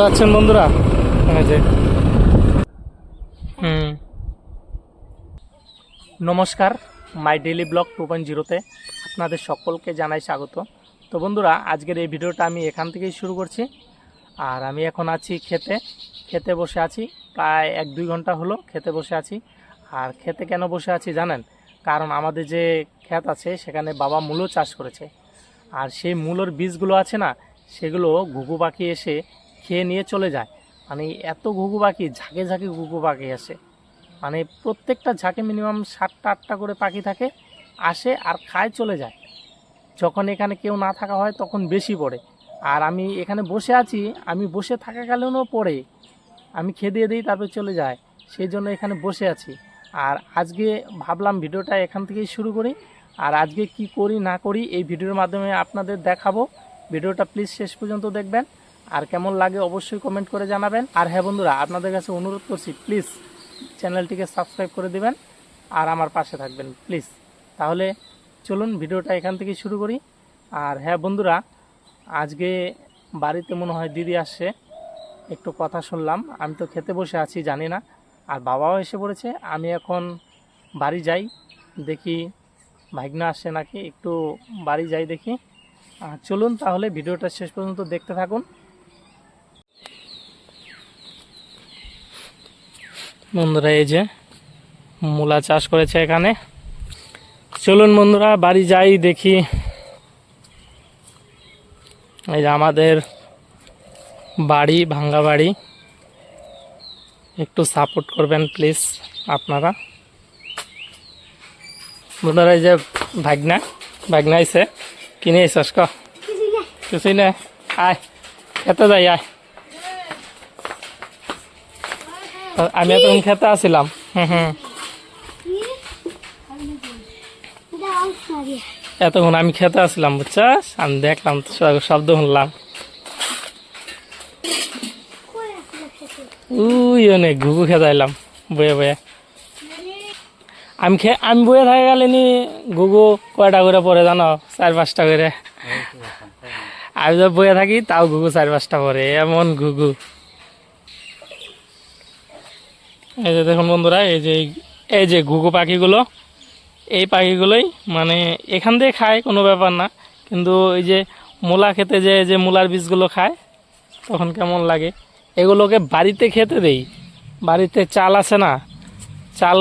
পাচ্ছেন বন্ধুরা, যে নমস্কার, মাই ডেইলি ব্লগ 2.0-তে আপনাদের সকলকে জানাই স্বাগত। তো বন্ধুরা, আজকের এই ভিডিওটা আমি এখান থেকেই শুরু করছি। আর আমি এখন আছি খেতে বসে আছি, প্রায় 1-2 ঘন্টা হলো খেতে বসে আছি। আর খেতে কেন বসে আছি জানেন? কারণ আমাদের যে ক্ষেত আছে সেখানে বাবা মূলো চাষ করেছে। আর সেই মূলোর বীজগুলো আছে না, সেগুলো ঘুঘু পাখি এসে খেয়ে নিয়ে চলে যায়। মানে এত ঘুঘু পাখি, ঝাঁকে ঝাঁকে ঘুঘু পাখি আসে, মানে প্রত্যেকটা ঝাঁকে মিনিমাম 7টা-8টা করে পাখি থাকে, আসে আর খায় চলে যায়। যখন এখানে কেউ না থাকা হয় তখন বেশি পড়ে। আর আমি এখানে বসে আছি, আমি বসে থাকাকালীনও পড়ে, আমি খেয়ে দিয়ে দিই তারপর চলে যায়, সেই জন্য এখানে বসে আছি। আর আজকে ভাবলাম ভিডিওটা এখান থেকেই শুরু করি। আর আজকে কি করি না করি এই ভিডিওর মাধ্যমে আপনাদের দেখাবো। ভিডিওটা প্লিজ শেষ পর্যন্ত দেখবেন, আর কেমন লাগে অবশ্যই কমেন্ট করে জানাবেন। আর হ্যাঁ বন্ধুরা, আপনাদের কাছে অনুরোধ করছি, প্লিজ চ্যানেলটিকে সাবস্ক্রাইব করে দিবেন আর আমার পাশে থাকবেন প্লিজ। তাহলে চলুন ভিডিওটা এখান থেকে শুরু করি। আর হ্যাঁ বন্ধুরা, আজকে বাড়িতে মনে হয় দিদি আসছে, একটু কথা শুনলাম। আমি তো খেতে বসে আছি, জানি না। আর বাবাও এসে পড়েছে। আমি এখন বাড়ি যাই, দেখি ভাগনা আসছে নাকি, একটু বাড়ি যাই দেখি। চলুন তাহলে ভিডিওটা শেষ পর্যন্ত দেখতে থাকুন বন্ধুরা। এই যে মূলা চাষ করেছে এখানে। চলুন বন্ধুরা বাড়ি যাই, দেখি। এই যে আমাদের বাড়ি, ভাঙ্গা বাড়ি, একটু সাপোর্ট করবেন প্লিজ আপনারা বন্ধুরা। এই যে ভাগনা আইসে, কিনে আইসস কিছুই না, আয় খেতে যাই আয়। আমি এতক্ষণ খেতে আসছিলাম। এতক্ষণ আমি খেতে আসছিলাম, বুঝছাস? আমি দেখলাম শব্দ শুনলাম, উই অনেক ঘুঘু খেতে আইলাম বয়ে বয়ে। আমি বয়ে থাকা গেলেনি ঘুঘু কয়টা করে পরে জানো? 4-5টা করে। আমি তো বয়ে থাকি তাও ঘুঘু 4-5টা পরে, এমন ঘুঘু। এই যে দেখুন বন্ধুরা, এই যে ঘুঘু পাখিগুলো, এই পাখিগুলোই মানে এখান দিয়ে খায়, কোনো ব্যাপার না। কিন্তু এই যে মূলা খেতে যে মূলার বীজগুলো খায়, তখন কেমন লাগে। এগুলোকে বাড়িতে খেতে দেই, বাড়িতে চাল আছে না, চাল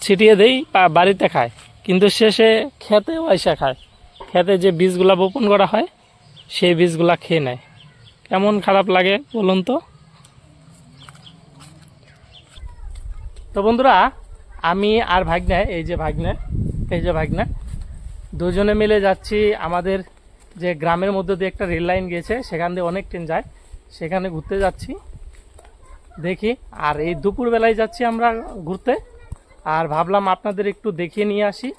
ছিটিয়ে দেই, বাড়িতে খায়। কিন্তু শেষে খেতে পয়সা খায়, খেতে যে বীজগুলা বপন করা হয় সেই বীজগুলা খেয়ে নেয়। কেমন খারাপ লাগে বলুন তো। তো বন্ধুরা, আমি আর ভাগনা, এই যে ভাগনা দুজনে মিলে যাচ্ছি। আমাদের যে গ্রামের মধ্যে দিয়ে একটা রেল লাইন গেছে, সেখান দিয়ে অনেক ট্রেন যায়, সেখানে ঘুরতে যাচ্ছি দেখি। আর এই দুপুরবেলায় যাচ্ছি আমরা ঘুরতে। আর ভাবলাম আপনাদের একটু দেখিয়ে নিয়ে আসি।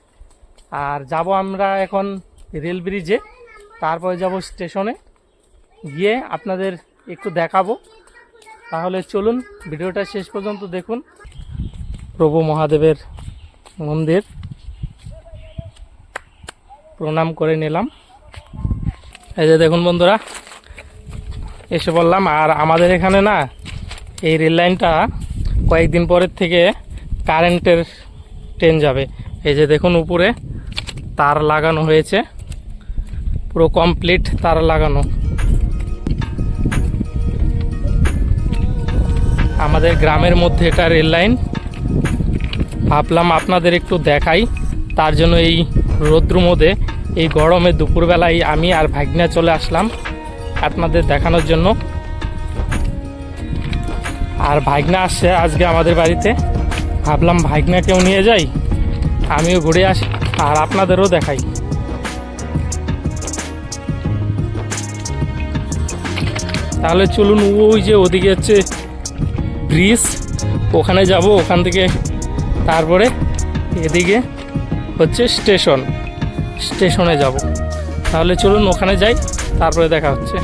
আর যাব আমরা এখন রেল ব্রিজে, তারপরে যাব স্টেশনে, গিয়ে আপনাদের একটু দেখাবো। তাহলে চলুন ভিডিওটা শেষ পর্যন্ত দেখুন। প্রভু মহাদেবের মন্দির, প্রণাম করে নিলাম। এই যে দেখুন বন্ধুরা, এসে বললাম। আর আমাদের এখানে না, এই রেল লাইনটা কয়েকদিন পরের থেকে কারেন্টের ট্রেন যাবে। এই যে দেখুন উপরে তার লাগানো হয়েছে, পুরো কমপ্লিট তার লাগানো। আমাদের গ্রামের মধ্যে এটা রেল লাইন। ভাবলাম আপনাদের একটু দেখাই, তার জন্য এই রৌদ্র মধ্যে, এই গরমে দুপুরবেলায় আমি আর ভাগনা চলে আসলাম আপনাদের দেখানোর জন্য। আর ভাগনা আসছে আজকে আমাদের বাড়িতে, ভাবলাম ভাগনাকেও নিয়ে যাই, আমিও ঘুরে আসি আর আপনাদেরও দেখাই। তাহলে চলুন, ওই যে ওদিকে হচ্ছে ব্রিজ, ওখানে যাব। ওখান থেকে তারপরে এদিকে হচ্ছে স্টেশনে যাব। তাহলে চলুন ওখানে যাই, তারপরে দেখা হচ্ছে।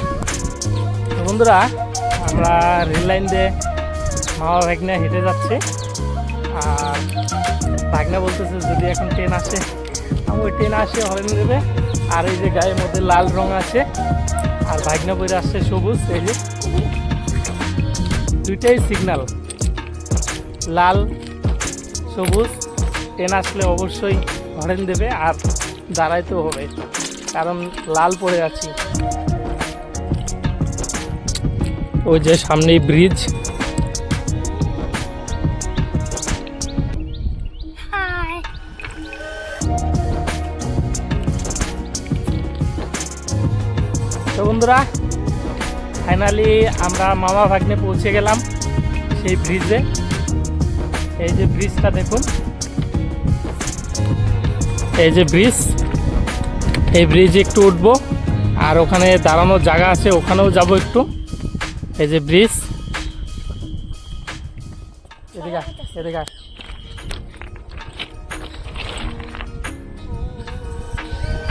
বন্ধুরা, আমরা রেল লাইন দিয়ে মামা ভাগনা হেঁটে যাচ্ছে। আর ভাগনা বলতেছে যদি এখন ট্রেন আসে, আমি ওই ট্রেন আসে হরেন দেবে। আর এই যে গায়ের মধ্যে লাল রং আছে, আর ভাগনা বইরে আসছে সবুজ। এই যে দুইটাই সিগন্যাল, লাল সবুজ। ট্রেন আসলে অবশ্যই হরেন দেবে আর দাঁড়াইতেও হবে, কারণ লাল পড়ে আছি। ওই যে সামনেই ব্রিজ। তো বন্ধুরা, ফাইনালি আমরা মামা ভাগ্নে পৌঁছে গেলাম সেই ব্রিজে। এই যে ব্রিজটা দেখুন, এই যে ব্রিজ, এই ব্রিজে একটু উঠবো আর ওখানে দাঁড়ানোর জায়গা আছে, ওখানেও যাব একটু। এই যে ব্রিজ, এদিকে এদিকে।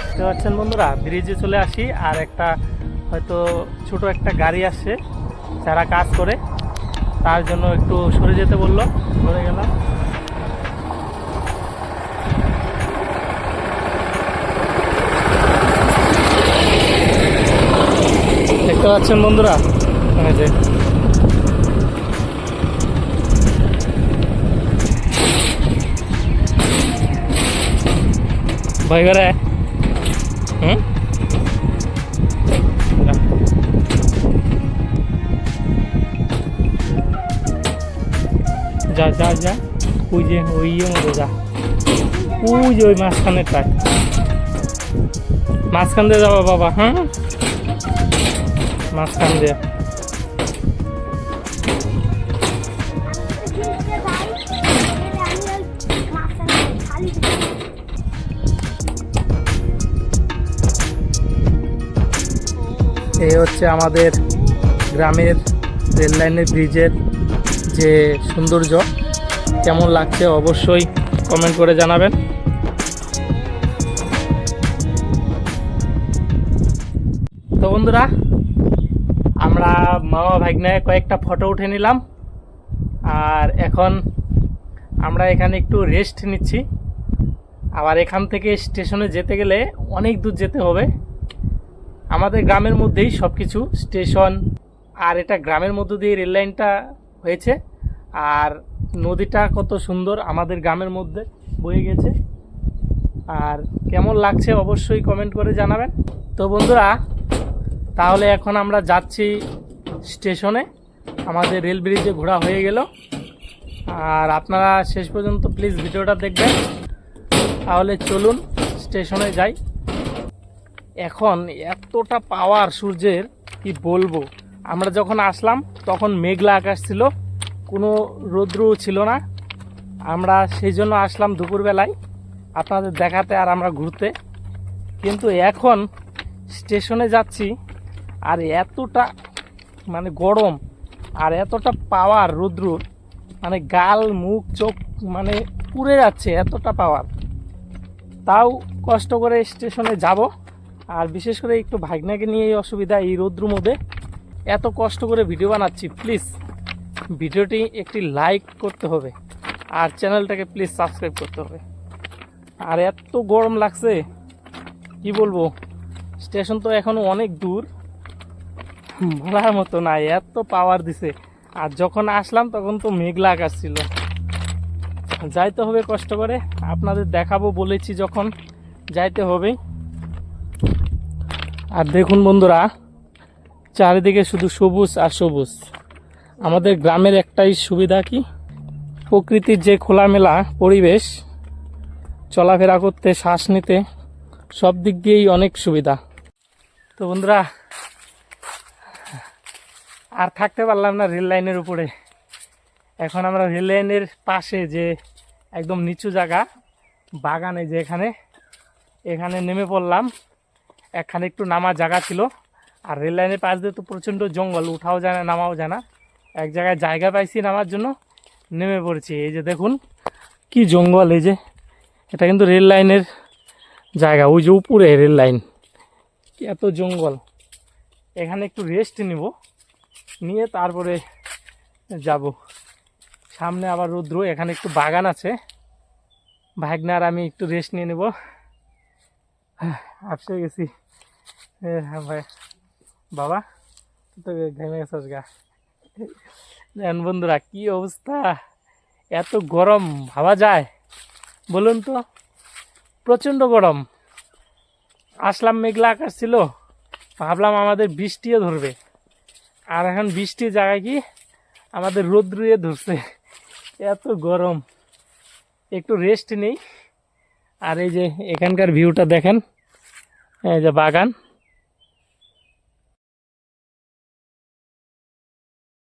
দেখতে পাচ্ছেন বন্ধুরা, ব্রিজে চলে আসি আর একটা হয়তো ছোট একটা গাড়ি আসছে যারা কাজ করে, তার জন্য একটু সরে যেতে বললো, সরে গেলাম। দেখতে পাচ্ছেন বন্ধুরা, এই যে ভয় করে। যা যা যা, ওই যে ওই মতো যা, ওই যে ওই মাঝখানেরটায়, মাঝখান দিয়ে যাবো বাবা। হ্যাঁ, মাঝখান দিয়ে। এই হচ্ছে আমাদের গ্রামের রেল লাইনের ব্রিজের যে সৌন্দর্য, কেমন লাগছে অবশ্যই কমেন্ট করে জানাবেন। তো বন্ধুরা, আমরা মামা ভাগ্নে কয়েকটা ফটো উঠে নিলাম আর এখন আমরা এখানে একটু রেস্ট নিচ্ছি। আবার এখান থেকে স্টেশনে যেতে গেলে অনেক দূর যেতে হবে। আমাদের গ্রামের মধ্যেই সব কিছু, স্টেশন আর এটা গ্রামের মধ্য দিয়ে রেল লাইনটা হয়েছে। আর নদীটা কত সুন্দর আমাদের গ্রামের মধ্যে বয়ে গেছে। আর কেমন লাগছে অবশ্যই কমেন্ট করে জানাবেন। তো বন্ধুরা, তাহলে এখন আমরা যাচ্ছি স্টেশনে। আমাদের রেল ব্রিজে ঘোরা হয়ে গেল। আর আপনারা শেষ পর্যন্ত প্লিজ ভিডিওটা দেখবেন। তাহলে চলুন স্টেশনে যাই। এখন এতটা পাওয়ার সূর্যের কি বলবো। আমরা যখন আসলাম তখন মেঘলা আকাশ ছিল, কোনো রৌদ্রও ছিল না। আমরা সেই জন্য আসলাম দুপুরবেলায় আপনাদের দেখাতে আর আমরা ঘুরতে। কিন্তু এখন স্টেশনে যাচ্ছি আর এতটা মানে গরম আর এতটা পাওয়ার রৌদ্র, মানে গাল মুখ চোখ মানে পুড়ে যাচ্ছে, এতটা পাওয়ার। তাও কষ্ট করে স্টেশনে যাব। আর বিশেষ করে একটু ভাগ্নাকে নিয়ে এই অসুবিধা, এই রৌদ্র মধ্যে এত কষ্ট করে ভিডিও বানাচ্ছি। প্লিজ ভিডিওটি একটি লাইক করতে হবে আর চ্যানেলটাকে প্লিজ সাবস্ক্রাইব করতে হবে। আর এত গরম লাগছে কি বলবো, স্টেশন তো এখনও অনেক দূর, বলার মতো নাই, এত পাওয়ার দিছে। আর যখন আসলাম তখন তো মেঘলা আকাশ ছিল। যাইতে হবে কষ্ট করে, আপনাদের দেখাবো বলেছি যখন যাইতে হবে। আর দেখুন বন্ধুরা, চারিদিকে শুধু সবুজ আর সবুজ। আমাদের গ্রামের একটাই সুবিধা কি, প্রকৃতির যে খোলামেলা পরিবেশ, চলাফেরা করতে শ্বাস নিতে সব দিক দিয়েই অনেক সুবিধা। তো বন্ধুরা, আর থাকতে পারলাম না রেল লাইনের উপরে। এখন আমরা রেল লাইনের পাশে যে একদম নিচু জায়গা বাগানে, যে এখানে নেমে পড়লাম। এখানে একটু নামার জায়গা ছিল, আর রেল লাইনের পাশ দিয়ে তো প্রচণ্ড জঙ্গল, উঠাও যায় না নামাও যায় না। এক জায়গায় জায়গা পাইছি নামার জন্য, নেমে পড়েছি। এই যে দেখুন কি জঙ্গল, এই যে এটা কিন্তু রেল লাইনের জায়গা, ওই যে উপরে রেল লাইন, এত জঙ্গল। এখানে একটু রেস্ট নিব, নিয়ে তারপরে যাব সামনে। আবার রৌদ্র, এখানে একটু বাগান আছে, ভাগনার আমি একটু রেস্ট নিয়ে নেব। আপসে গেছি। হ্যাঁ ভাই, বাবা তো ঘেমে গেছিস গা। দেখেন বন্ধুরা কি অবস্থা, এত গরম ভাবা যায় বলুন তো, প্রচণ্ড গরম। আসলাম মেঘলা আকাশ ছিল, ভাবলাম আমাদের বৃষ্টিও ধরবে, আর এখন বৃষ্টির জায়গায় কি আমাদের রোদ্রুয়ে ধরছে, এত গরম। একটু রেস্ট নেই। আর এই যে এখানকার ভিউটা দেখেন, এই যে বাগান,